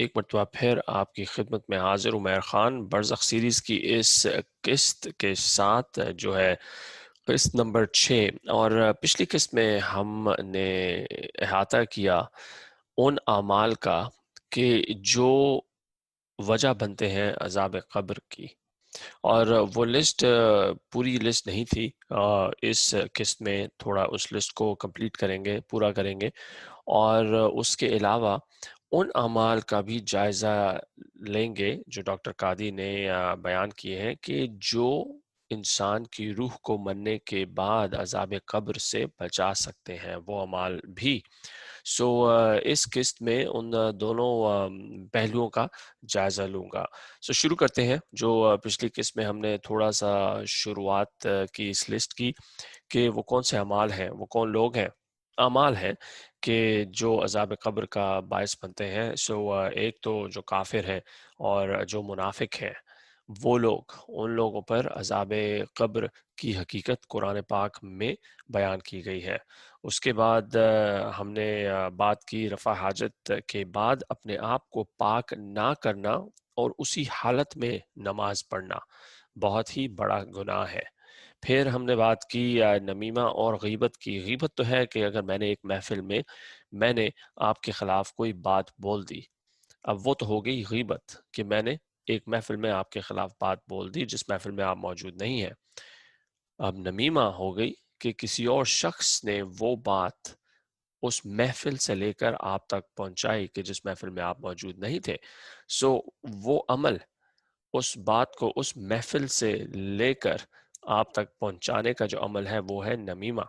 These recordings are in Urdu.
ایک مرتبہ پھر آپ کی خدمت میں حاضر عمیر خان برزخ سیریز کی اس قسط کے ساتھ جو ہے قسط نمبر 6۔ اور پچھلی قسط میں ہم نے احاطہ کیا ان اعمال کا کہ جو وجہ بنتے ہیں عذاب قبر کی، اور وہ لسٹ پوری لسٹ نہیں تھی۔ اس قسط میں تھوڑا اس لسٹ کو کمپلیٹ کریں گے، پورا کریں گے، اور اس کے علاوہ ان اعمال کا بھی جائزہ لیں گے جو ڈاکٹر قادی نے بیان کیے ہیں کہ جو انسان کی روح کو مرنے کے بعد عذاب قبر سے بچا سکتے ہیں، وہ اعمال بھی۔ اس قسط میں ان دونوں پہلوؤں کا جائزہ لوں گا۔ شروع کرتے ہیں۔ جو پچھلی قسط میں ہم نے تھوڑا سا شروعات کی اس لسٹ کی کہ وہ کون سے اعمال ہیں، وہ کون لوگ ہیں، اعمال ہیں کہ جو عذاب قبر کا باعث بنتے ہیں۔ ایک تو جو کافر ہیں اور جو منافق ہیں، وہ لوگ، ان لوگوں پر عذاب قبر کی حقیقت قرآن پاک میں بیان کی گئی ہے۔ اس کے بعد ہم نے بات کی رفع حاجت کے بعد اپنے آپ کو پاک نہ کرنا اور اسی حالت میں نماز پڑھنا بہت ہی بڑا گناہ ہے۔ پھر ہم نے بات کی نمیمہ اور غیبت کی۔ غیبت تو ہے کہ اگر میں نے ایک محفل میں میں نے آپ کے خلاف کوئی بات بول دی، اب وہ تو ہو گئی غیبت کہ میں نے ایک محفل میں آپ کے خلاف بات بول دی جس محفل میں آپ موجود نہیں ہیں۔ اب نمیمہ ہو گئی کہ کسی اور شخص نے وہ بات اس محفل سے لے کر آپ تک پہنچائی کہ جس محفل میں آپ موجود نہیں تھے۔ وہ عمل، اس بات کو اس محفل سے لے کر آپ تک پہنچانے کا جو عمل ہے وہ ہے نمیمہ۔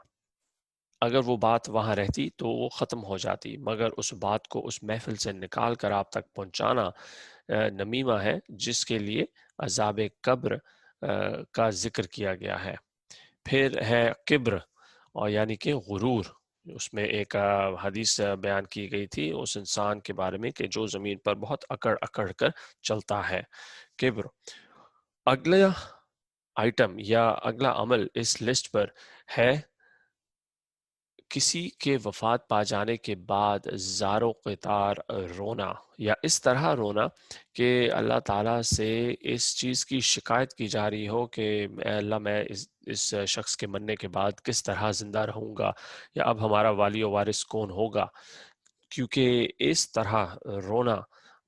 اگر وہ بات وہاں رہتی تو وہ ختم ہو جاتی، مگر اس بات کو اس محفل سے نکال کر آپ تک پہنچانا نمیمہ ہے، جس کے لیے عذاب قبر کا ذکر کیا گیا ہے۔ پھر ہے کبر، اور یعنی کہ غرور۔ اس میں ایک حدیث بیان کی گئی تھی اس انسان کے بارے میں کہ جو زمین پر بہت اکڑ اکڑ کر چلتا ہے، کبر۔ اگلا آئٹم یا اگلا عمل اس لسٹ پر ہے کسی کے وفات پا جانے کے بعد زار و قطار رونا، یا اس طرح رونا کہ اللہ تعالیٰ سے اس چیز کی شکایت کی جا رہی ہو کہ اے اللہ، میں اس شخص کے مرنے کے بعد کس طرح زندہ رہوں گا، یا اب ہمارا والی و وارث کون ہوگا، کیونکہ اس طرح رونا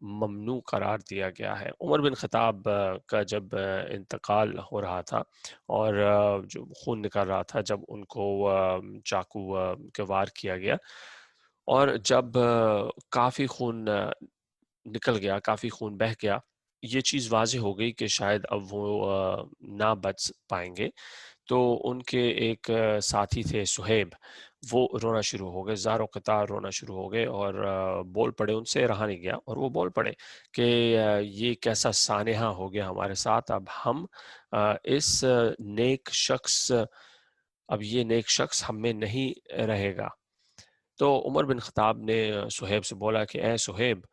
ممنوع قرار دیا گیا ہے۔ عمر بن خطاب کا جب انتقال ہو رہا تھا اور جو خون نکل رہا تھا، جب ان کو چاقو کے وار کیا گیا، اور جب کافی خون نکل گیا، کافی خون بہہ گیا، یہ چیز واضح ہو گئی کہ شاید اب وہ نہ بچ پائیں گے، تو ان کے ایک ساتھی تھے صہیب، وہ رونا شروع ہو گئے، زار و قطار رونا شروع ہو گئے، اور بول پڑے، ان سے رہا نہیں گیا، اور وہ بول پڑے کہ یہ کیسا سانحہ ہو گیا ہمارے ساتھ، اب ہم اس نیک شخص اب یہ نیک شخص ہم میں نہیں رہے گا۔ تو عمر بن خطاب نے صہیب سے بولا کہ اے صہیب،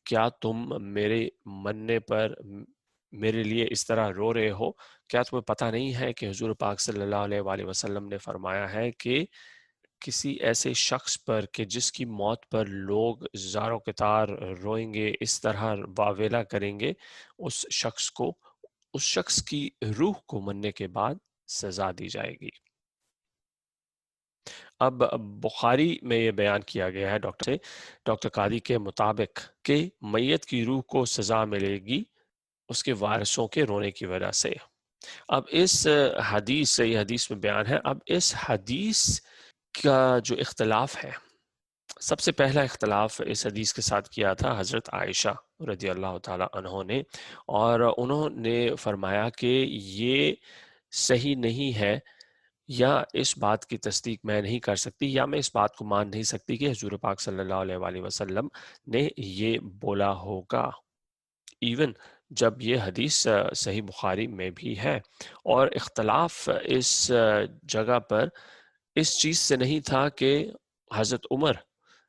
کیا تم میرے مرنے پر میرے لیے اس طرح رو رہے ہو؟ کیا تمہیں پتہ نہیں ہے کہ حضور پاک صلی اللہ علیہ وآلہ وسلم نے فرمایا ہے کہ کسی ایسے شخص پر کہ جس کی موت پر لوگ زار و قطار روئیں گے، اس طرح واویلا کریں گے، اس شخص کی روح کو مرنے کے بعد سزا دی جائے گی۔ اب بخاری میں یہ بیان کیا گیا ہے ڈاکٹر قادی کے مطابق کہ میت کی روح کو سزا ملے گی اس کے وارثوں کے رونے کی وجہ سے۔ اب اس حدیث سے، یہ حدیث میں بیان ہے، اب اس حدیث کا جو اختلاف ہے، سب سے پہلا اختلاف اس حدیث کے ساتھ کیا تھا حضرت عائشہ رضی اللہ تعالی عنہ نے، اور انہوں نے فرمایا کہ یہ صحیح نہیں ہے، یا اس بات کی تصدیق میں نہیں کر سکتی، یا میں اس بات کو مان نہیں سکتی کہ حضور پاک صلی اللہ علیہ وآلہ وسلم نے یہ بولا ہوگا، ایون جب یہ حدیث صحیح بخاری میں بھی ہے۔ اور اختلاف اس جگہ پر اس چیز سے نہیں تھا کہ حضرت عمر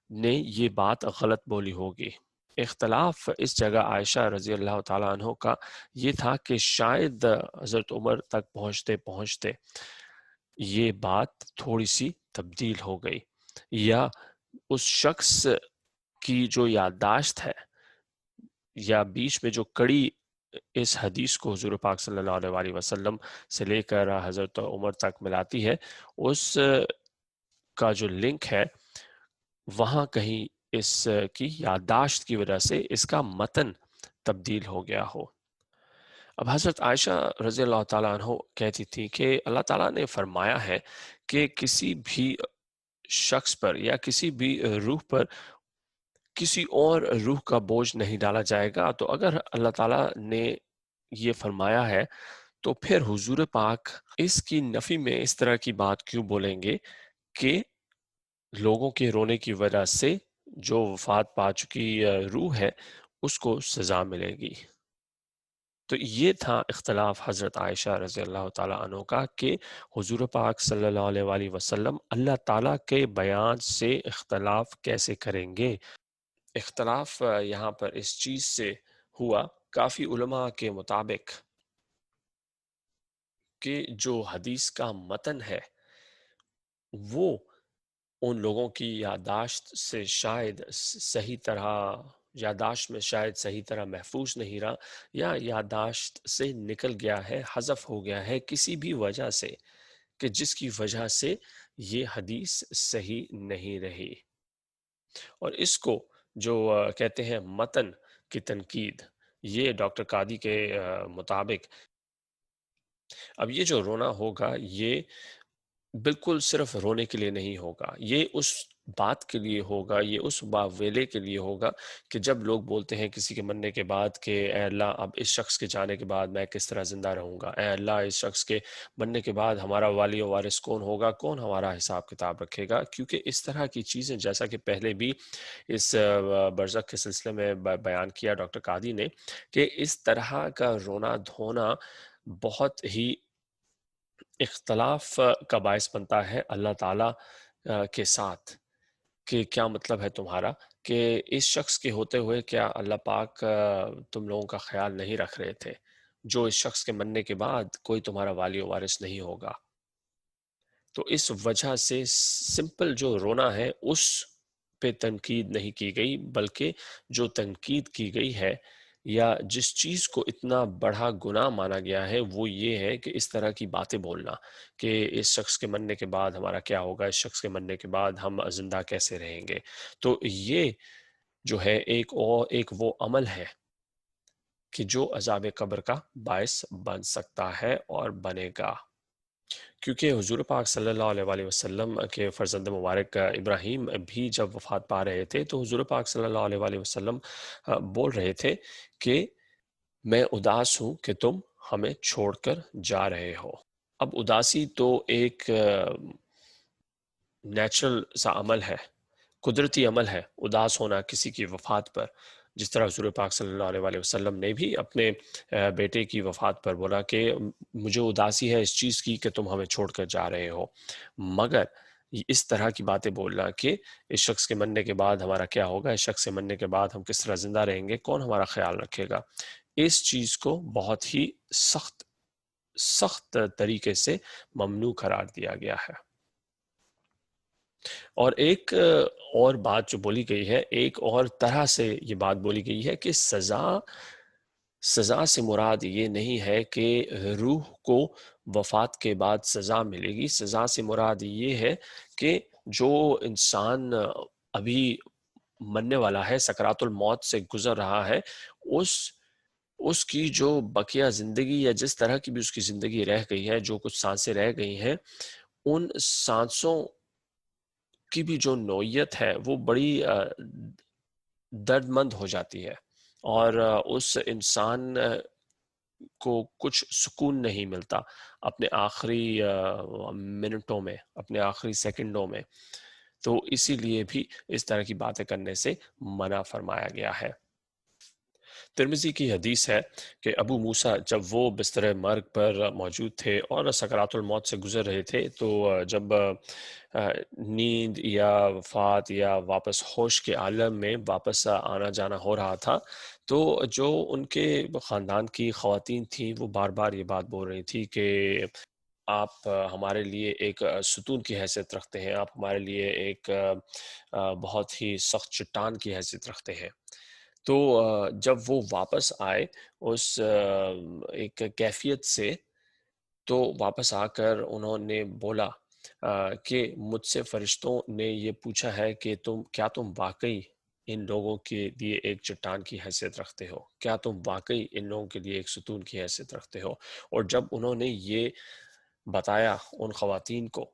نے یہ بات غلط بولی ہوگی، اختلاف اس جگہ عائشہ رضی اللہ تعالیٰ عنہ کا یہ تھا کہ شاید حضرت عمر تک پہنچتے پہنچتے یہ بات تھوڑی سی تبدیل ہو گئی، یا اس شخص کی جو یادداشت ہے یا بیچ میں جو کڑی اس حدیث کو حضور پاک صلی اللہ علیہ وسلم سے لے کر حضرت عمر تک ملاتی ہے، اس کا جو لنک ہے وہاں کہیں اس کی یادداشت کی وجہ سے اس کا متن تبدیل ہو گیا ہو۔ اب حضرت عائشہ رضی اللہ تعالیٰ عنہ کہتی تھی کہ اللہ تعالیٰ نے فرمایا ہے کہ کسی بھی شخص پر یا کسی بھی روح پر کسی اور روح کا بوجھ نہیں ڈالا جائے گا، تو اگر اللہ تعالیٰ نے یہ فرمایا ہے تو پھر حضور پاک اس کی نفی میں اس طرح کی بات کیوں بولیں گے کہ لوگوں کے رونے کی وجہ سے جو وفات پا چکی روح ہے اس کو سزا ملے گی۔ تو یہ تھا اختلاف حضرت عائشہ رضی اللہ تعالیٰ عنہ کا کہ حضور پاک صلی اللہ علیہ وسلم اللہ تعالیٰ کے بیان سے اختلاف کیسے کریں گے۔ اختلاف یہاں پر اس چیز سے ہوا، کافی علماء کے مطابق، کہ جو حدیث کا متن ہے وہ ان لوگوں کی یادداشت سے شاید صحیح طرح یادداشت میں شاید صحیح طرح محفوظ نہیں رہا، یا یادداشت سے نکل گیا ہے، حذف ہو گیا ہے کسی بھی وجہ سے، کہ جس کی وجہ سے یہ حدیث صحیح نہیں رہی۔ اور اس کو جو کہتے ہیں متن کی تنقید، یہ ڈاکٹر قادی کے مطابق اب یہ جو رونا ہوگا یہ بالکل صرف رونے کے لیے نہیں ہوگا، یہ اس بات کے لیے ہوگا، یہ اس ویلے کے لیے ہوگا کہ جب لوگ بولتے ہیں کسی کے مرنے کے بعد کہ اے اللہ اب اس شخص کے جانے کے بعد میں کس طرح زندہ رہوں گا، اے اللہ اس شخص کے مرنے کے بعد ہمارا والی و وارث کون ہوگا، کون ہمارا حساب کتاب رکھے گا، کیونکہ اس طرح کی چیزیں جیسا کہ پہلے بھی اس برزخ کے سلسلے میں بیان کیا ڈاکٹر قادی نے، کہ اس طرح کا رونا دھونا بہت ہی اختلاف کا باعث بنتا ہے اللہ تعالیٰ کے ساتھ، کہ کیا مطلب ہے تمہارا کہ اس شخص کے ہوتے ہوئے کیا اللہ پاک تم لوگوں کا خیال نہیں رکھ رہے تھے، جو اس شخص کے مرنے کے بعد کوئی تمہارا والی و وارث نہیں ہوگا۔ تو اس وجہ سے سمپل جو رونا ہے اس پہ تنقید نہیں کی گئی، بلکہ جو تنقید کی گئی ہے یا جس چیز کو اتنا بڑا گناہ مانا گیا ہے وہ یہ ہے کہ اس طرح کی باتیں بولنا کہ اس شخص کے مرنے کے بعد ہمارا کیا ہوگا، اس شخص کے مرنے کے بعد ہم زندہ کیسے رہیں گے۔ تو یہ جو ہے ایک وہ عمل ہے کہ جو عذاب قبر کا باعث بن سکتا ہے اور بنے گا، کیونکہ حضور پاک صلی اللہ علیہ وسلم کے فرزند مبارک ابراہیم بھی جب وفات پا رہے تھے تو حضور پاک صلی اللہ علیہ وسلم بول رہے تھے کہ میں اداس ہوں کہ تم ہمیں چھوڑ کر جا رہے ہو۔ اب اداسی تو ایک نیچرل سا عمل ہے، قدرتی عمل ہے اداس ہونا کسی کی وفات پر، جس طرح حضور پاک صلی اللہ علیہ وسلم نے بھی اپنے بیٹے کی وفات پر بولا کہ مجھے اداسی ہے اس چیز کی کہ تم ہمیں چھوڑ کر جا رہے ہو، مگر اس طرح کی باتیں بولنا کہ اس شخص کے مرنے کے بعد ہمارا کیا ہوگا، اس شخص کے مرنے کے بعد ہم کس طرح زندہ رہیں گے، کون ہمارا خیال رکھے گا، اس چیز کو بہت ہی سخت طریقے سے ممنوع قرار دیا گیا ہے۔ اور ایک اور بات جو بولی گئی ہے، ایک اور طرح سے یہ بات بولی گئی ہے کہ سزا سے مراد یہ نہیں ہے کہ روح کو وفات کے بعد سزا ملے گی، سزا سے مراد یہ ہے کہ جو انسان ابھی مرنے والا ہے، سکرات الموت سے گزر رہا ہے، اس کی جو بقیہ زندگی یا جس طرح کی بھی اس کی زندگی رہ گئی ہے، جو کچھ سانسیں رہ گئی ہیں، ان سانسوں کی بھی جو نوعیت ہے وہ بڑی درد مند ہو جاتی ہے، اور اس انسان کو کچھ سکون نہیں ملتا اپنے آخری منٹوں میں، اپنے آخری سیکنڈوں میں، تو اسی لیے بھی اس طرح کی باتیں کرنے سے منع فرمایا گیا ہے۔ ترمذی کی حدیث ہے کہ ابو موسیٰ جب وہ بستر مرگ پر موجود تھے اور سکرات الموت سے گزر رہے تھے، تو جب نیند یا وفات یا واپس ہوش کے عالم میں واپس آنا جانا ہو رہا تھا، تو جو ان کے خاندان کی خواتین تھیں وہ بار بار یہ بات بول رہی تھی کہ آپ ہمارے لیے ایک ستون کی حیثیت رکھتے ہیں، آپ ہمارے لیے ایک بہت ہی سخت چٹان کی حیثیت رکھتے ہیں۔ تو جب وہ واپس آئے اس ایک کیفیت سے، تو واپس آ کر انہوں نے بولا کہ مجھ سے فرشتوں نے یہ پوچھا ہے کہ تم واقعی ان لوگوں کے لیے ایک چٹان کی حیثیت رکھتے ہو؟ کیا تم واقعی ان لوگوں کے لیے ایک ستون کی حیثیت رکھتے ہو؟ اور جب انہوں نے یہ بتایا ان خواتین کو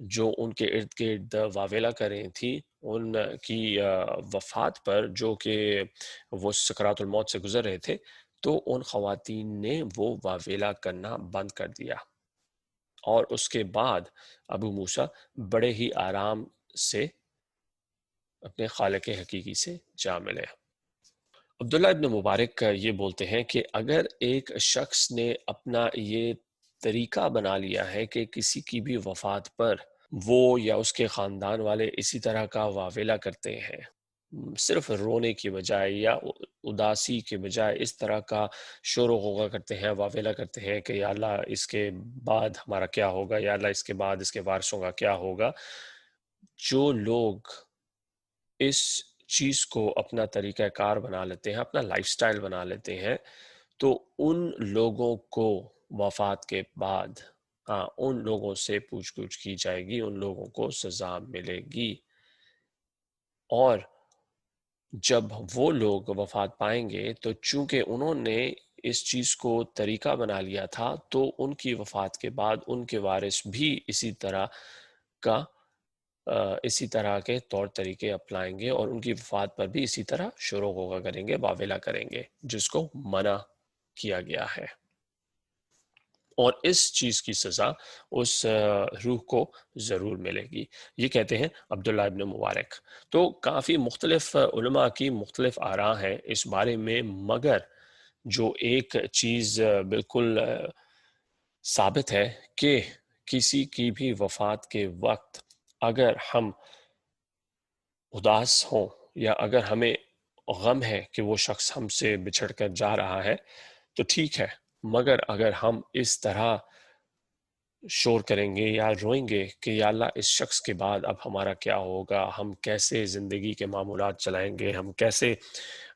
جو ان کے ارد گرد واویلا کر رہی تھی ان کی وفات پر، جو کہ وہ سکرات الموت سے گزر رہے تھے، تو ان خواتین نے وہ واویلا کرنا بند کر دیا، اور اس کے بعد ابو موسیٰ بڑے ہی آرام سے اپنے خالق حقیقی سے جا ملے۔ عبداللہ ابن مبارک یہ بولتے ہیں کہ اگر ایک شخص نے اپنا یہ طریقہ بنا لیا ہے کہ کسی کی بھی وفات پر وہ یا اس کے خاندان والے اسی طرح کا واویلا کرتے ہیں، صرف رونے کی بجائے یا اداسی کے بجائے اس طرح کا شور و غوغا کرتے ہیں، واویلا کرتے ہیں کہ یا اللہ اس کے بعد ہمارا کیا ہوگا، یا اللہ اس کے بعد اس کے وارثوں کا کیا ہوگا، جو لوگ اس چیز کو اپنا طریقہ کار بنا لیتے ہیں، اپنا لائف سٹائل بنا لیتے ہیں، تو ان لوگوں کو وفات کے بعد ان لوگوں سے پوچھ گچھ کی جائے گی، ان لوگوں کو سزا ملے گی، اور جب وہ لوگ وفات پائیں گے تو چونکہ انہوں نے اس چیز کو طریقہ بنا لیا تھا، تو ان کی وفات کے بعد ان کے وارث بھی کا اسی طرح کے طور طریقے اپنائیں گے، اور ان کی وفات پر بھی اسی طرح شور و غوغا کریں گے، واویلا کریں گے، جس کو منع کیا گیا ہے، اور اس چیز کی سزا اس روح کو ضرور ملے گی۔ یہ کہتے ہیں عبداللہ ابن مبارک۔ تو کافی مختلف علماء کی مختلف آراء ہیں اس بارے میں، مگر جو ایک چیز بالکل ثابت ہے کہ کسی کی بھی وفات کے وقت اگر ہم اداس ہوں، یا اگر ہمیں غم ہے کہ وہ شخص ہم سے بچھڑ کر جا رہا ہے، تو ٹھیک ہے، مگر اگر ہم اس طرح شور کریں گے یا روئیں گے کہ یا اللہ اس شخص کے بعد اب ہمارا کیا ہوگا، ہم کیسے زندگی کے معمولات چلائیں گے، ہم کیسے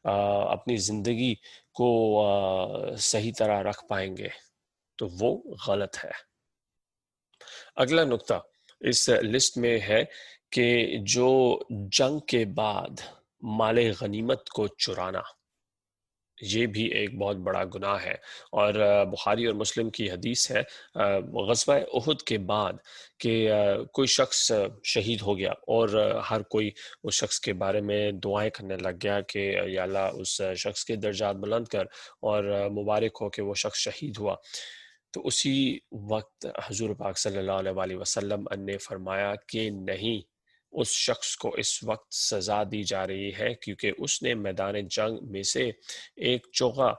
اپنی زندگی کو صحیح طرح رکھ پائیں گے، تو وہ غلط ہے۔ اگلا نقطہ اس لسٹ میں ہے کہ جو جنگ کے بعد مال غنیمت کو چرانا، یہ بھی ایک بہت بڑا گناہ ہے، اور بخاری اور مسلم کی حدیث ہے غزوہ احد کے بعد کہ کوئی شخص شہید ہو گیا، اور ہر کوئی اس شخص کے بارے میں دعائیں کرنے لگ گیا کہ یا اللہ اس شخص کے درجات بلند کر، اور مبارک ہو کہ وہ شخص شہید ہوا۔ تو اسی وقت حضور پاک صلی اللہ علیہ وآلہ وسلم نے فرمایا کہ نہیں، اس شخص کو اس وقت سزا دی جا رہی ہے کیونکہ اس نے میدان جنگ میں سے ایک چوغا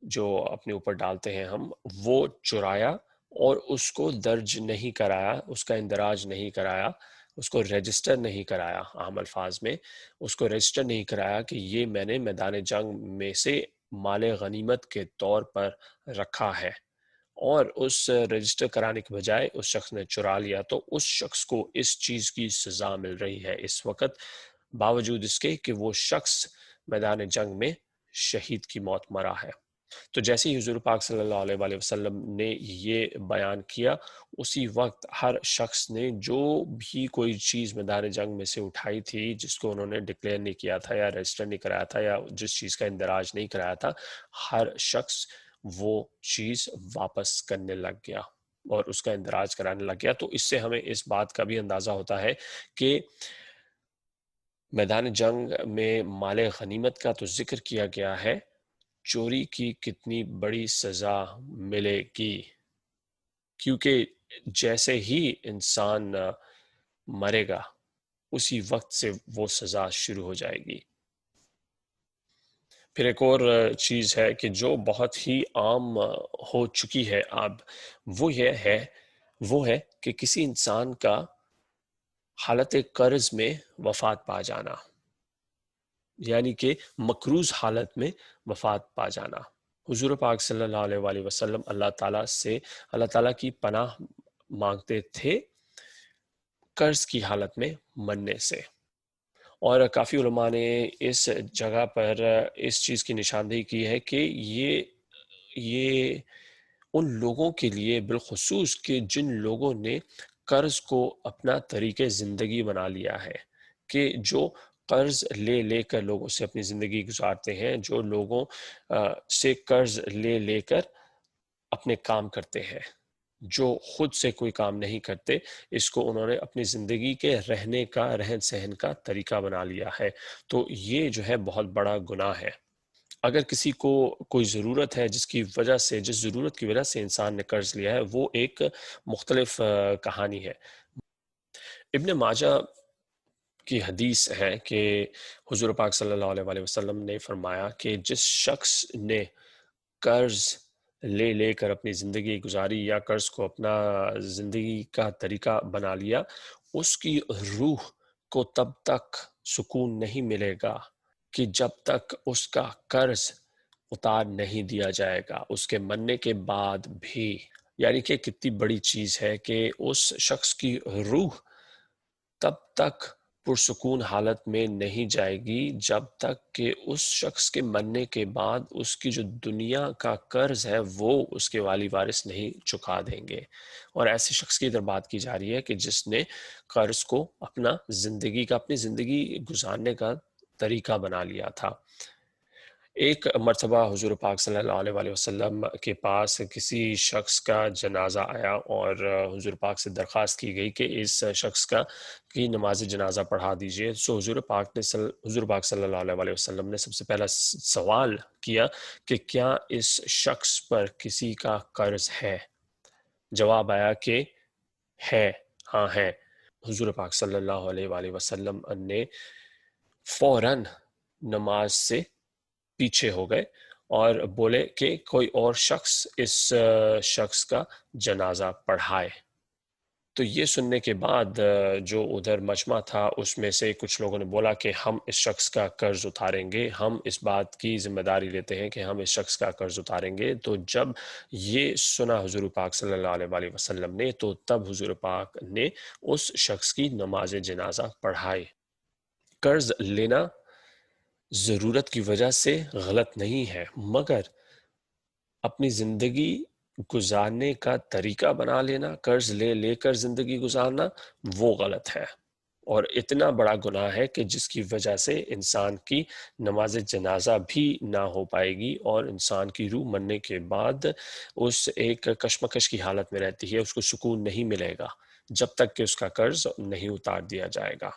جو اپنے اوپر ڈالتے ہیں ہم، وہ چرایا، اور اس کو درج نہیں کرایا، اس کا اندراج نہیں کرایا، اس کو رجسٹر نہیں کرایا، عام الفاظ میں اس کو رجسٹر نہیں کرایا کہ یہ میں نے میدان جنگ میں سے مال غنیمت کے طور پر رکھا ہے، اور اس رجسٹر کرانے کے بجائے اس شخص نے چرا لیا، تو اس شخص کو اس چیز کی سزا مل رہی ہے اس وقت، باوجود اس کے کہ وہ شخص میدان جنگ میں شہید کی موت مرا ہے۔ تو جیسے ہی حضور پاک صلی اللہ علیہ وآلہ وسلم نے یہ بیان کیا، اسی وقت ہر شخص نے جو بھی کوئی چیز میدان جنگ میں سے اٹھائی تھی، جس کو انہوں نے ڈکلیئر نہیں کیا تھا یا رجسٹر نہیں کرایا تھا یا جس چیز کا اندراج نہیں کرایا تھا، ہر شخص وہ چیز واپس کرنے لگ گیا اور اس کا اندراج کرانے لگ گیا۔ تو اس سے ہمیں اس بات کا بھی اندازہ ہوتا ہے کہ میدان جنگ میں مال غنیمت کا تو ذکر کیا گیا ہے، چوری کی کتنی بڑی سزا ملے گی، کیونکہ جیسے ہی انسان مرے گا اسی وقت سے وہ سزا شروع ہو جائے گی۔ پھر ایک اور چیز ہے کہ جو بہت ہی عام ہو چکی ہے اب، وہ ہے کہ کسی انسان کا حالت قرض میں وفات پا جانا، یعنی کہ مقروض حالت میں وفات پا جانا۔ حضور پاک صلی اللہ علیہ وآلہ وسلم اللہ تعالیٰ کی پناہ مانگتے تھے قرض کی حالت میں مرنے سے، اور کافی علماء نے اس جگہ پر اس چیز کی نشاندہی کی ہے کہ یہ ان لوگوں کے لیے بالخصوص کہ جن لوگوں نے قرض کو اپنا طریقہ زندگی بنا لیا ہے، کہ جو قرض لے لے کر لوگوں سے اپنی زندگی گزارتے ہیں، جو لوگوں سے قرض لے لے کر اپنے کام کرتے ہیں، جو خود سے کوئی کام نہیں کرتے، اس کو انہوں نے اپنی زندگی کے رہنے کا، رہن سہن کا طریقہ بنا لیا ہے۔ تو یہ جو ہے بہت بڑا گناہ ہے۔ اگر کسی کو کوئی ضرورت ہے جس ضرورت کی وجہ سے انسان نے قرض لیا ہے، وہ ایک مختلف کہانی ہے۔ ابن ماجہ کی حدیث ہے کہ حضور پاک صلی اللہ علیہ وآلہ وسلم نے فرمایا کہ جس شخص نے قرض لے لے کر اپنی زندگی گزاری یا قرض کو اپنا زندگی کا طریقہ بنا لیا، اس کی روح کو تب تک سکون نہیں ملے گا کہ جب تک اس کا قرض اتار نہیں دیا جائے گا، اس کے مرنے کے بعد بھی۔ یعنی کہ کتنی بڑی چیز ہے کہ اس شخص کی روح تب تک پرسکون حالت میں نہیں جائے گی جب تک کہ اس شخص کے مرنے کے بعد اس کی جو دنیا کا قرض ہے وہ اس کے والی وارث نہیں چکا دیں گے۔ اور ایسے شخص کی ادھر بات کی جا رہی ہے کہ جس نے قرض کو اپنی زندگی گزارنے کا طریقہ بنا لیا تھا۔ ایک مرتبہ حضور پاک صلی اللہ علیہ وآلہ وسلم کے پاس کسی شخص کا جنازہ آیا اور حضور پاک سے درخواست کی گئی کہ اس شخص کی نماز جنازہ پڑھا دیجئے۔ سو حضور پاک صلی اللہ علیہ وآلہ وسلم نے سب سے پہلا سوال کیا کہ کیا اس شخص پر کسی کا قرض ہے؟ جواب آیا کہ ہے، ہاں ہے۔ حضور پاک صلی اللہ علیہ وآلہ وسلم نے فوراً نماز سے پیچھے ہو گئے اور بولے کہ کوئی اور شخص اس شخص کا جنازہ پڑھائے۔ تو یہ سننے کے بعد جو ادھر مجمع تھا اس میں سے کچھ لوگوں نے بولا کہ ہم اس شخص کا قرض اتاریں گے، ہم اس بات کی ذمہ داری لیتے ہیں کہ ہم اس شخص کا قرض اتاریں گے۔ تو جب یہ سنا حضور پاک صلی اللہ علیہ وآلہ وسلم نے، تو تب حضور پاک نے اس شخص کی نماز جنازہ پڑھائی۔ قرض لینا ضرورت کی وجہ سے غلط نہیں ہے، مگر اپنی زندگی گزارنے کا طریقہ بنا لینا، قرض لے لے کر زندگی گزارنا، وہ غلط ہے اور اتنا بڑا گناہ ہے کہ جس کی وجہ سے انسان کی نماز جنازہ بھی نہ ہو پائے گی اور انسان کی روح مرنے کے بعد اس ایک کشمکش کی حالت میں رہتی ہے، اس کو سکون نہیں ملے گا جب تک کہ اس کا قرض نہیں اتار دیا جائے گا۔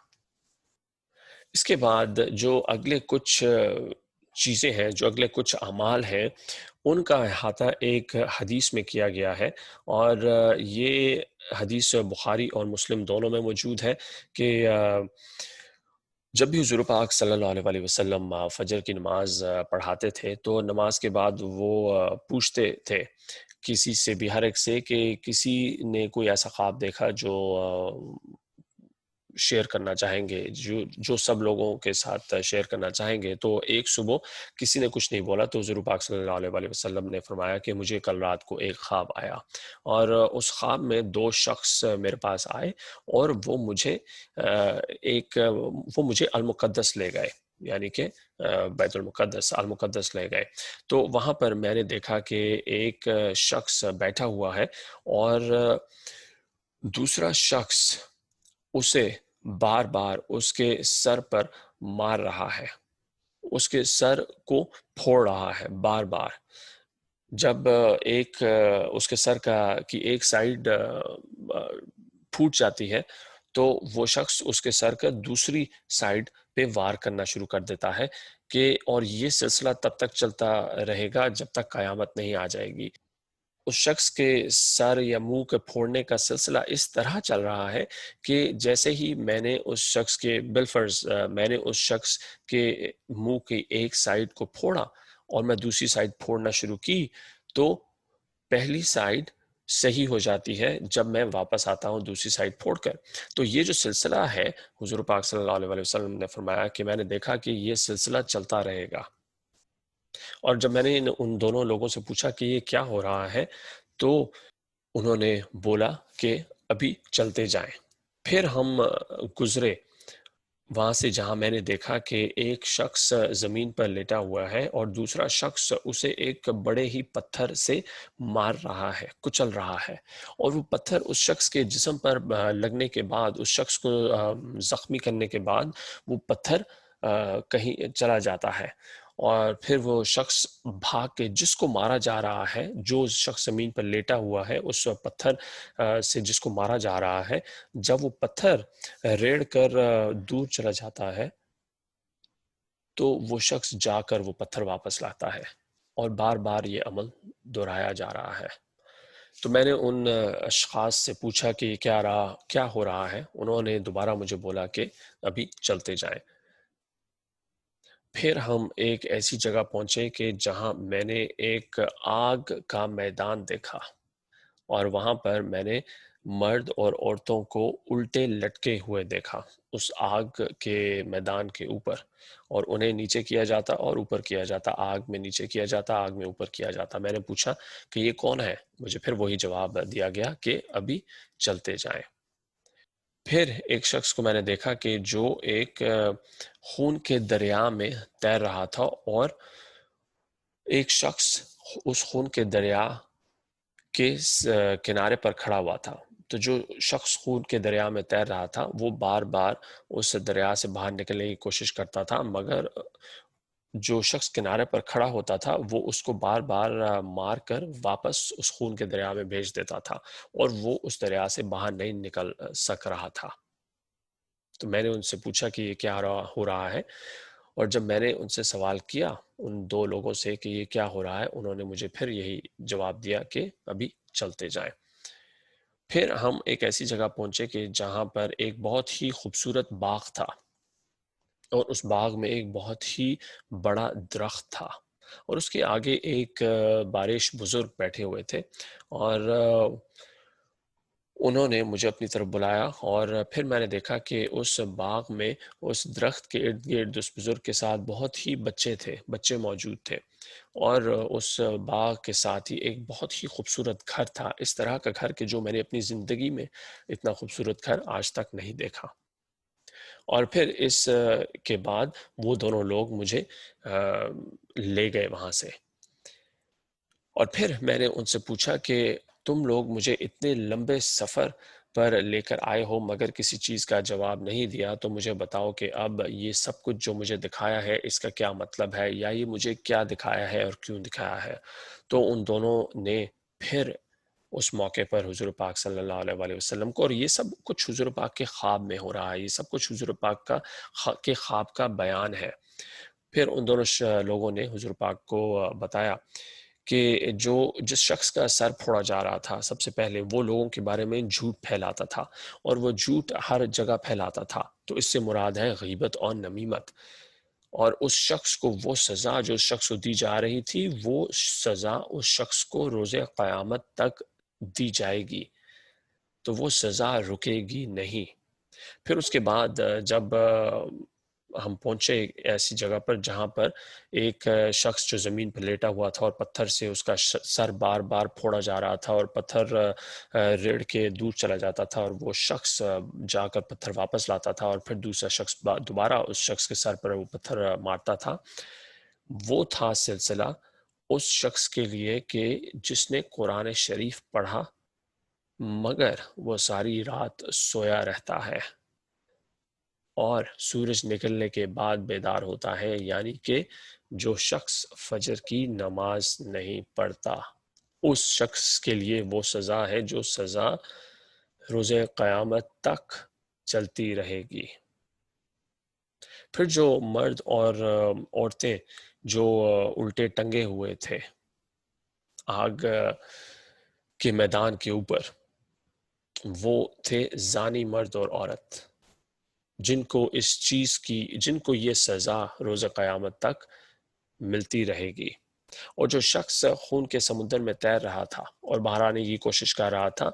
اس کے بعد جو اگلے کچھ چیزیں ہیں، جو اگلے کچھ اعمال ہیں، ان کا احاطہ ایک حدیث میں کیا گیا ہے، اور یہ حدیث بخاری اور مسلم دونوں میں موجود ہے کہ جب بھی حضور پاک صلی اللہ علیہ وآلہ وسلم فجر کی نماز پڑھاتے تھے تو نماز کے بعد وہ پوچھتے تھے کسی سے بھی، ہر ایک سے، کہ کسی نے کوئی ایسا خواب دیکھا جو شیئر کرنا چاہیں گے، جو سب لوگوں کے ساتھ شیئر کرنا چاہیں گے۔ تو ایک صبح کسی نے کچھ نہیں بولا تو حضور پاک صلی اللہ علیہ وآلہ وسلم نے فرمایا کہ مجھے کل رات کو ایک خواب آیا اور اس خواب میں دو شخص میرے پاس آئے اور وہ مجھے المقدس لے گئے، یعنی کہ بیت المقدس لے گئے۔ تو وہاں پر میں نے دیکھا کہ ایک شخص بیٹھا ہوا ہے اور دوسرا شخص اسے بار بار اس کے سر پر مار رہا ہے، اس کے سر کو پھوڑ رہا ہے بار بار۔ جب اس کے سر کی ایک سائیڈ پھوٹ جاتی ہے تو وہ شخص اس کے سر کا دوسری سائیڈ پہ وار کرنا شروع کر دیتا ہے اور یہ سلسلہ تب تک چلتا رہے گا جب تک قیامت نہیں آ جائے گی۔ اس شخص کے سر یا منہ کے پھوڑنے کا سلسلہ اس طرح چل رہا ہے کہ جیسے ہی میں نے اس شخص کے منہ کی ایک سائیڈ کو پھوڑا اور میں دوسری سائیڈ پھوڑنا شروع کی تو پہلی سائیڈ صحیح ہو جاتی ہے جب میں واپس آتا ہوں دوسری سائیڈ پھوڑ کر۔ تو یہ جو سلسلہ ہے، حضور پاک صلی اللہ علیہ وسلم نے فرمایا کہ میں نے دیکھا کہ یہ سلسلہ چلتا رہے گا۔ اور جب میں نے ان دونوں لوگوں سے پوچھا کہ یہ کیا ہو رہا ہے تو انہوں نے بولا کہ ابھی چلتے جائیں۔ پھر ہم گزرے وہاں سے جہاں میں نے دیکھا کہ ایک شخص زمین پر لیٹا ہوا ہے اور دوسرا شخص اسے ایک بڑے ہی پتھر سے مار رہا ہے، کچل رہا ہے، اور وہ پتھر اس شخص کے جسم پر لگنے کے بعد، اس شخص کو زخمی کرنے کے بعد وہ پتھر کہیں چلا جاتا ہے، اور پھر وہ شخص بھاگ کے جس کو مارا جا رہا ہے، جو شخص زمین پر لیٹا ہوا ہے، اس پتھر سے جس کو مارا جا رہا ہے، جب وہ پتھر ریڑ کر دور چلا جاتا ہے تو وہ شخص جا کر وہ پتھر واپس لاتا ہے، اور بار بار یہ عمل دہرایا جا رہا ہے۔ تو میں نے ان اشخاص سے پوچھا کہ یہ کیا ہو رہا ہے؟ انہوں نے دوبارہ مجھے بولا کہ ابھی چلتے جائیں۔ پھر ہم ایک ایسی جگہ پہنچے کہ جہاں میں نے ایک آگ کا میدان دیکھا، اور وہاں پر میں نے مرد اور عورتوں کو الٹے لٹکے ہوئے دیکھا اس آگ کے میدان کے اوپر، اور انہیں نیچے کیا جاتا اور اوپر کیا جاتا، آگ میں نیچے کیا جاتا، آگ میں اوپر کیا جاتا۔ میں نے پوچھا کہ یہ کون ہے؟ مجھے پھر وہی جواب دیا گیا کہ ابھی چلتے جائیں۔ پھر ایک شخص کو میں نے دیکھا کہ جو ایک خون کے دریا میں تیر رہا تھا، اور ایک شخص اس خون کے دریا کے کنارے پر کھڑا ہوا تھا۔ تو جو شخص خون کے دریا میں تیر رہا تھا وہ بار بار اس دریا سے باہر نکلنے کی کوشش کرتا تھا، مگر جو شخص کنارے پر کھڑا ہوتا تھا وہ اس کو بار بار مار کر واپس اس خون کے دریا میں بھیج دیتا تھا، اور وہ اس دریا سے باہر نہیں نکل سک رہا تھا۔ تو میں نے ان سے پوچھا کہ یہ کیا ہو رہا ہے، اور جب میں نے ان سے سوال کیا ان دو لوگوں سے کہ یہ کیا ہو رہا ہے، انہوں نے مجھے پھر یہی جواب دیا کہ ابھی چلتے جائیں۔ پھر ہم ایک ایسی جگہ پہنچے کہ جہاں پر ایک بہت ہی خوبصورت باغ تھا، اور اس باغ میں ایک بہت ہی بڑا درخت تھا، اور اس کے آگے ایک بارش بزرگ بیٹھے ہوئے تھے، اور انہوں نے مجھے اپنی طرف بلایا، اور پھر میں نے دیکھا کہ اس باغ میں اس درخت کے ارد گرد اس بزرگ کے ساتھ بہت ہی بچے موجود تھے، اور اس باغ کے ساتھ ہی ایک بہت ہی خوبصورت گھر تھا، اس طرح کا گھر کہ جو میں نے اپنی زندگی میں اتنا خوبصورت گھر آج تک نہیں دیکھا۔ اور پھر اس کے بعد وہ دونوں لوگ مجھے لے گئے وہاں سے، اور پھر میں نے ان سے پوچھا کہ تم لوگ مجھے اتنے لمبے سفر پر لے کر آئے ہو مگر کسی چیز کا جواب نہیں دیا، تو مجھے بتاؤ کہ اب یہ سب کچھ جو مجھے دکھایا ہے اس کا کیا مطلب ہے، یا یہ مجھے کیا دکھایا ہے اور کیوں دکھایا ہے؟ تو ان دونوں نے پھر اس موقع پر حضور پاک صلی اللہ علیہ وآلہ وسلم کو، اور یہ سب کچھ حضور پاک کے خواب میں ہو رہا ہے، یہ سب کچھ حضور پاک کے خواب کا بیان ہے، پھر ان دونوں لوگوں نے حضور پاک کو بتایا کہ جس شخص کا سر پھوڑا جا رہا تھا سب سے پہلے وہ لوگوں کے بارے میں جھوٹ پھیلاتا تھا، اور وہ جھوٹ ہر جگہ پھیلاتا تھا، تو اس سے مراد ہے غیبت اور نمیمت، اور اس شخص کو وہ سزا جو اس شخص کو دی جا رہی تھی وہ سزا اس شخص کو روز قیامت تک دی جائے گی، تو وہ سزا رکے گی نہیں۔ پھر اس کے بعد جب ہم پہنچے ایسی جگہ پر جہاں پر ایک شخص جو زمین پر لیٹا ہوا تھا اور پتھر سے اس کا سر بار بار پھوڑا جا رہا تھا، اور پتھر ریڑھ کے دور چلا جاتا تھا، اور وہ شخص جا کر پتھر واپس لاتا تھا، اور پھر دوسرا شخص دوبارہ اس شخص کے سر پر وہ پتھر مارتا تھا۔ وہ تھا سلسلہ اس شخص کے لیے کہ جس نے قرآن شریف پڑھا مگر وہ ساری رات سویا رہتا ہے اور سورج نکلنے کے بعد بیدار ہوتا ہے، یعنی کہ جو شخص فجر کی نماز نہیں پڑھتا، اس شخص کے لیے وہ سزا ہے جو سزا روز قیامت تک چلتی رہے گی۔ پھر جو مرد اور عورتیں جو الٹے ٹنگے ہوئے تھے آگ کے میدان کے اوپر، وہ تھے زانی مرد اور عورت، جن کو یہ سزا روز قیامت تک ملتی رہے گی۔ اور جو شخص خون کے سمندر میں تیر رہا تھا اور باہر آنے کی کوشش کر رہا تھا،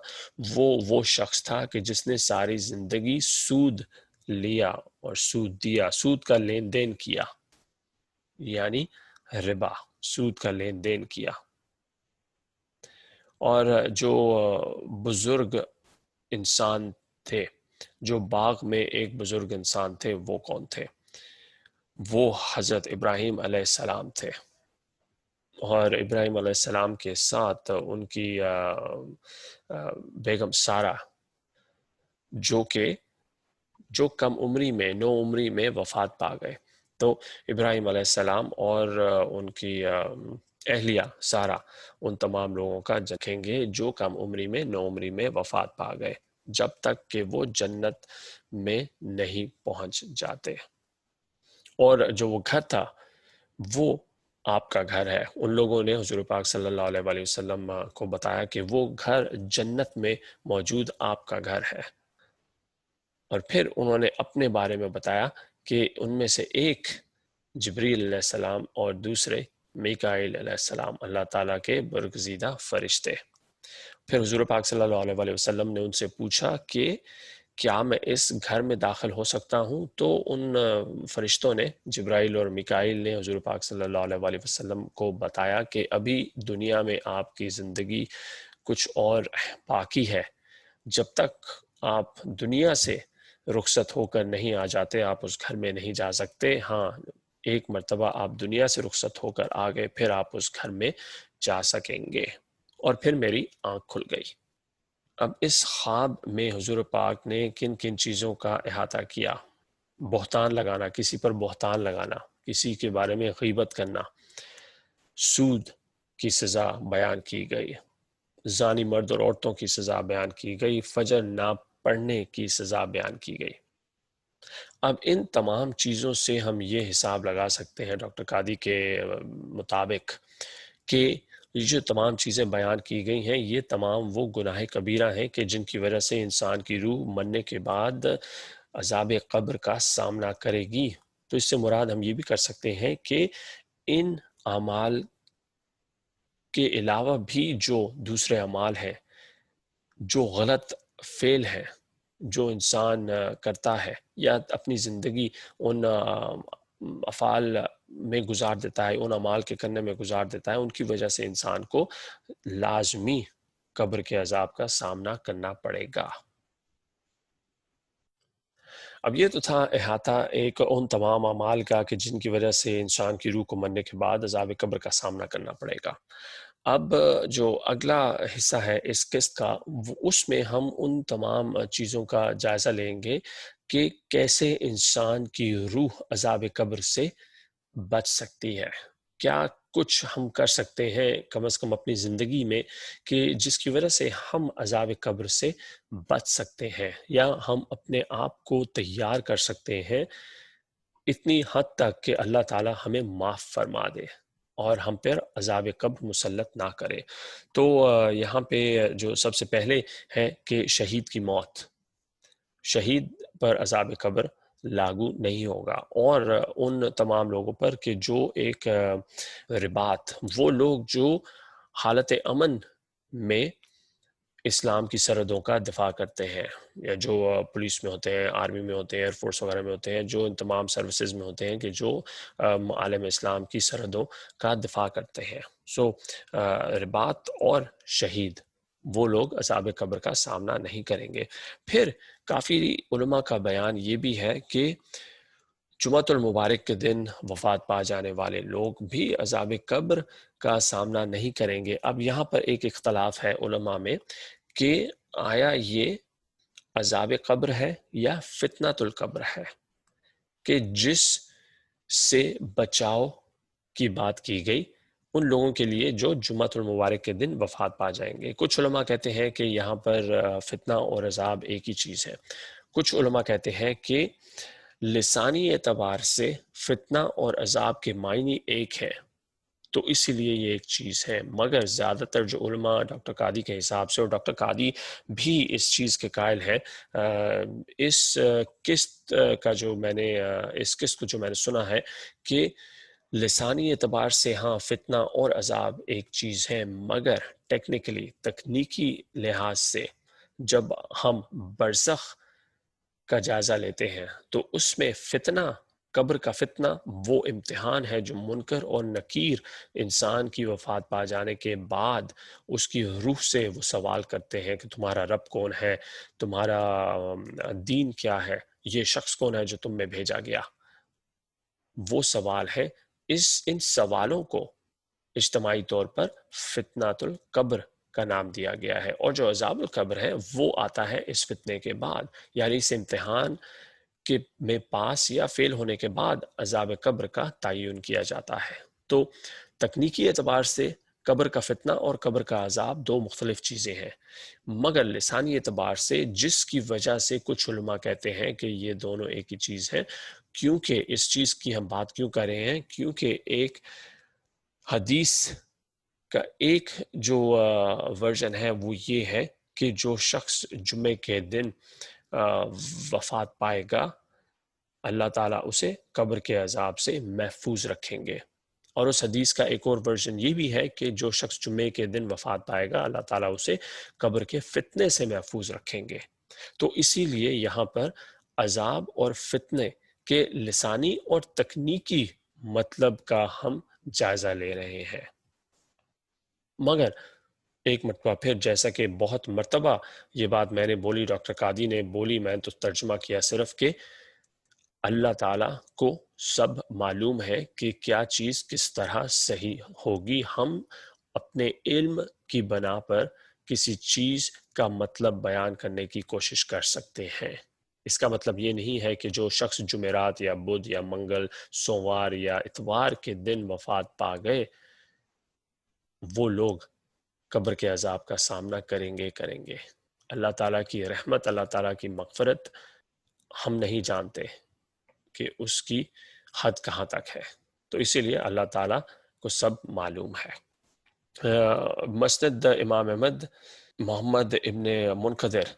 وہ شخص تھا کہ جس نے ساری زندگی سود لیا اور سود دیا، سود کا لین دین کیا، یعنی ربا، سود کا لین دین کیا۔ اور جو بزرگ انسان تھے جو باغ میں ایک بزرگ انسان تھے وہ کون تھے؟ وہ حضرت ابراہیم علیہ السلام تھے، اور ابراہیم علیہ السلام کے ساتھ ان کی بیگم سارہ، جو کم عمری میں 9 عمری میں وفات پا گئے۔ تو ابراہیم علیہ السلام اور ان کی اہلیہ سارہ ان تمام لوگوں کا رکھیں گے جو کم عمری میں 9 عمری میں وفات پا گئے، جب تک کہ وہ جنت میں نہیں پہنچ جاتے۔ اور جو وہ گھر تھا وہ آپ کا گھر ہے۔ ان لوگوں نے حضور پاک صلی اللہ علیہ وآلہ وسلم کو بتایا کہ وہ گھر جنت میں موجود آپ کا گھر ہے، اور پھر انہوں نے اپنے بارے میں بتایا کہ ان میں سے ایک جبریل علیہ السلام اور دوسرے میکائیل علیہ السلام، اللہ تعالیٰ کے برگزیدہ فرشتے۔ پھر حضور پاک صلی اللہ علیہ وآلہ وسلم نے ان سے پوچھا کہ کیا میں اس گھر میں داخل ہو سکتا ہوں؟ تو ان فرشتوں نے، جبرائیل اور میکائیل نے، حضور پاک صلی اللہ علیہ وآلہ وسلم کو بتایا کہ ابھی دنیا میں آپ کی زندگی کچھ اور باقی ہے، جب تک آپ دنیا سے رخصت ہو کر نہیں آ جاتے آپ اس گھر میں نہیں جا سکتے۔ ہاں، ایک مرتبہ آپ دنیا سے رخصت ہو کر آ گئے پھر آپ اس گھر میں جا سکیں گے۔ اور پھر میری آنکھ کھل گئی۔ اب اس خواب میں حضور پاک نے کن کن چیزوں کا احاطہ کیا؟ بہتان لگانا، کسی پر بہتان لگانا، کسی کے بارے میں غیبت کرنا، سود کی سزا بیان کی گئی، زانی مرد اور عورتوں کی سزا بیان کی گئی، فجر نہ پڑھنے کی سزا بیان کی گئی۔ اب ان تمام چیزوں سے ہم یہ حساب لگا سکتے ہیں ڈاکٹر قادی کے مطابق کہ یہ جو تمام چیزیں بیان کی گئی ہیں یہ تمام وہ گناہ کبیرہ ہیں کہ جن کی وجہ سے انسان کی روح مرنے کے بعد عذاب قبر کا سامنا کرے گی۔ تو اس سے مراد ہم یہ بھی کر سکتے ہیں کہ ان اعمال کے علاوہ بھی جو دوسرے اعمال ہیں، جو غلط فعل ہیں جو انسان کرتا ہے یا اپنی زندگی ان افعال میں گزار دیتا ہے، ان اعمال کے کرنے میں گزار دیتا ہے، ان کی وجہ سے انسان کو لازمی قبر کے عذاب کا سامنا کرنا پڑے گا۔ اب یہ تو تھا احاطہ ایک ان تمام اعمال کا کہ جن کی وجہ سے انسان کی روح کو مرنے کے بعد عذاب قبر کا سامنا کرنا پڑے گا۔ اب جو اگلا حصہ ہے اس قسط کا، اس میں ہم ان تمام چیزوں کا جائزہ لیں گے کہ کیسے انسان کی روح عذاب قبر سے بچ سکتی ہے۔ کیا کچھ ہم کر سکتے ہیں کم از کم اپنی زندگی میں کہ جس کی وجہ سے ہم عذاب قبر سے بچ سکتے ہیں، یا ہم اپنے آپ کو تیار کر سکتے ہیں اتنی حد تک کہ اللہ تعالی ہمیں معاف فرما دے اور ہم پر عذاب قبر مسلط نہ کرے۔ تو یہاں پہ جو سب سے پہلے ہے کہ شہید کی موت، شہید پر عذاب قبر لاگو نہیں ہوگا، اور ان تمام لوگوں پر کہ جو ایک رباط، وہ لوگ جو حالت امن میں اسلام کی سرحدوں کا دفاع کرتے ہیں، یا جو پولیس میں ہوتے ہیں، آرمی میں ہوتے ہیں، ایئر فورس وغیرہ میں ہوتے ہیں، جو ان تمام سروسز میں ہوتے ہیں کہ جو عالم اسلام کی سرحدوں کا دفاع کرتے ہیں۔ سو رباط اور شہید وہ لوگ عذاب قبر کا سامنا نہیں کریں گے۔ پھر کافی علماء کا بیان یہ بھی ہے کہ جمعۃ المبارک کے دن وفات پا جانے والے لوگ بھی عذاب قبر کا سامنا نہیں کریں گے۔ اب یہاں پر ایک اختلاف ہے علماء میں کہ آیا یہ عذاب قبر ہے یا فتنۃ القبر ہے، کہ جس سے بچاؤ کی بات کی گئی ان لوگوں کے لیے جو جمعۃ المبارک کے دن وفات پا جائیں گے۔ کچھ علماء کہتے ہیں کہ یہاں پر فتنہ اور عذاب ایک ہی چیز ہے۔ کچھ علماء کہتے ہیں کہ لسانی اعتبار سے فتنہ اور عذاب کے معنی ایک ہے، تو اسی لیے یہ ایک چیز ہے، مگر زیادہ تر جو علماء ڈاکٹر قادی کے حساب سے، اور ڈاکٹر قادی بھی اس چیز کے قائل ہے، اس قسط کا جو میں نے اس قسط کو جو میں نے سنا ہے کہ لسانی اعتبار سے ہاں فتنہ اور عذاب ایک چیز ہے، مگر ٹیکنیکلی تکنیکی لحاظ سے جب ہم برزخ کا جائزہ لیتے ہیں تو اس میں فتنہ قبر کا فتنہ وہ امتحان ہے جو منکر اور نکیر انسان کی وفات پا جانے کے بعد اس کی روح سے وہ سوال کرتے ہیں کہ تمہارا رب کون ہے، تمہارا دین کیا ہے، یہ شخص کون ہے جو تم میں بھیجا گیا۔ وہ سوال ہے، ان سوالوں کو اجتماعی طور پر فتنۃ القبر کا نام دیا گیا ہے، اور جو عذاب القبر ہے وہ آتا ہے اس فتنے کے بعد، یعنی اس امتحان کے میں پاس یا فیل ہونے کے بعد عذاب قبر کا تعین کیا جاتا ہے۔ تو تکنیکی اعتبار سے قبر کا فتنہ اور قبر کا عذاب دو مختلف چیزیں ہیں، مگر لسانی اعتبار سے جس کی وجہ سے کچھ علماء کہتے ہیں کہ یہ دونوں ایک ہی چیز ہے، کیونکہ اس چیز کی ہم بات کیوں کر رہے ہیں، کیونکہ ایک حدیث کا ایک جو ورژن ہے وہ یہ ہے کہ جو شخص جمعے کے دن وفات پائے گا اللہ تعالیٰ اسے قبر کے عذاب سے محفوظ رکھیں گے، اور اس حدیث کا ایک اور ورژن یہ بھی ہے کہ جو شخص جمعے کے دن وفات پائے گا اللہ تعالیٰ اسے قبر کے فتنے سے محفوظ رکھیں گے۔ تو اسی لیے یہاں پر عذاب اور فتنے کے لسانی اور تکنیکی مطلب کا ہم جائزہ لے رہے ہیں، مگر ایک مرتبہ پھر جیسا کہ بہت مرتبہ یہ بات میں نے بولی، ڈاکٹر قادی نے بولی، میں تو ترجمہ کیا صرف کہ اللہ تعالیٰ کو سب معلوم ہے کہ کیا چیز کس طرح صحیح ہوگی، ہم اپنے علم کی بنا پر کسی چیز کا مطلب بیان کرنے کی کوشش کر سکتے ہیں۔ اس کا مطلب یہ نہیں ہے کہ جو شخص جمعرات یا بدھ یا منگل، سوموار یا اتوار کے دن وفات پا گئے وہ لوگ قبر کے عذاب کا سامنا کریں گے۔ اللہ تعالیٰ کی رحمت، اللہ تعالیٰ کی مغفرت ہم نہیں جانتے کہ اس کی حد کہاں تک ہے، تو اسی لیے اللہ تعالیٰ کو سب معلوم ہے۔ مسند امام احمد محمد ابن منقدر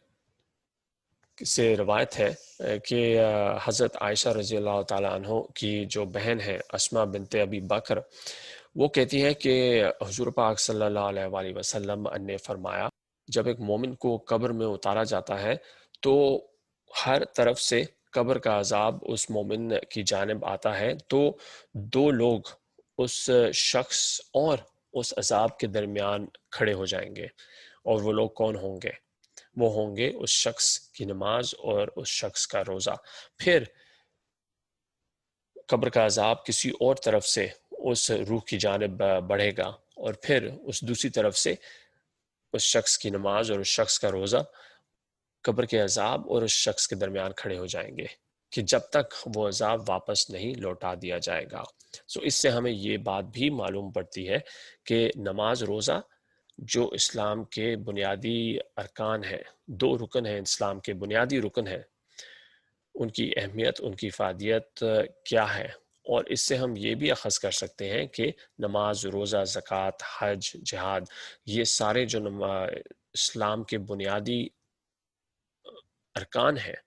سے روایت ہے کہ حضرت عائشہ رضی اللہ تعالیٰ عنہ کی جو بہن ہے اسماء بنت ابی بکر، وہ کہتی ہے کہ حضور پاک صلی اللہ علیہ وآلہ وسلم نے فرمایا جب ایک مومن کو قبر میں اتارا جاتا ہے تو ہر طرف سے قبر کا عذاب اس مومن کی جانب آتا ہے، تو دو لوگ اس شخص اور اس عذاب کے درمیان کھڑے ہو جائیں گے، اور وہ لوگ کون ہوں گے؟ وہ ہوں گے اس شخص کی نماز اور اس شخص کا روزہ۔ پھر قبر کا عذاب کسی اور طرف سے اس روح کی جانب بڑھے گا، اور پھر اس دوسری طرف سے اس شخص کی نماز اور اس شخص کا روزہ قبر کے عذاب اور اس شخص کے درمیان کھڑے ہو جائیں گے کہ جب تک وہ عذاب واپس نہیں لوٹا دیا جائے گا۔ اس سے ہمیں یہ بات بھی معلوم پڑتی ہے کہ نماز، روزہ جو اسلام کے بنیادی ارکان ہیں، دو رکن ہیں اسلام کے بنیادی رکن ہیں، ان کی اہمیت، ان کی افادیت کیا ہے، اور اس سے ہم یہ بھی اخذ کر سکتے ہیں کہ نماز، روزہ، زکوٰۃ، حج، جہاد، یہ سارے جو اسلام کے بنیادی ارکان ہیں،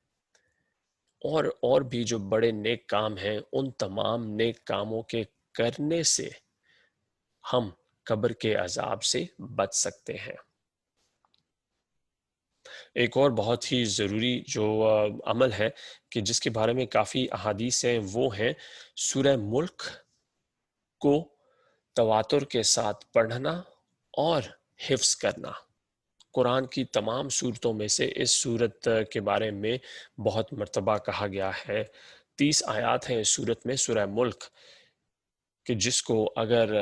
اور بھی جو بڑے نیک کام ہیں، ان تمام نیک کاموں کے کرنے سے ہم قبر کے عذاب سے بچ سکتے ہیں۔ ایک اور بہت ہی ضروری جو عمل ہے کہ جس کے بارے میں کافی احادیث ہیں، وہ ہیں سورہ ملک کو تواتر کے ساتھ پڑھنا اور حفظ کرنا۔ قرآن کی تمام صورتوں میں سے اس صورت کے بارے میں بہت مرتبہ کہا گیا ہے۔ 30 آیات ہیں اس صورت میں، سورہ ملک، کہ جس کو اگر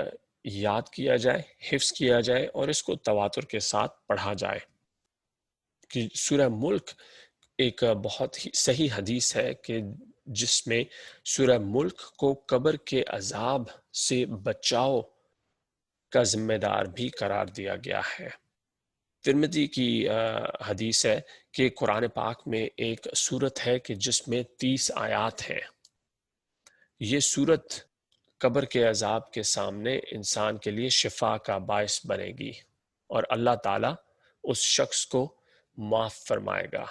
یاد کیا جائے، حفظ کیا جائے اور اس کو تواتر کے ساتھ پڑھا جائے، کہ سورہ ملک ایک بہت ہی صحیح حدیث ہے کہ جس میں سورہ ملک کو قبر کے عذاب سے بچاؤ کا ذمہ دار بھی قرار دیا گیا ہے۔ ترمذی کی حدیث ہے کہ قرآن پاک میں ایک سورت ہے کہ جس میں 30 آیات ہیں۔ یہ سورت قبر کے عذاب کے سامنے انسان کے لیے شفا کا باعث بنے گی، اور اللہ تعالیٰ اس شخص کو معاف فرمائے گا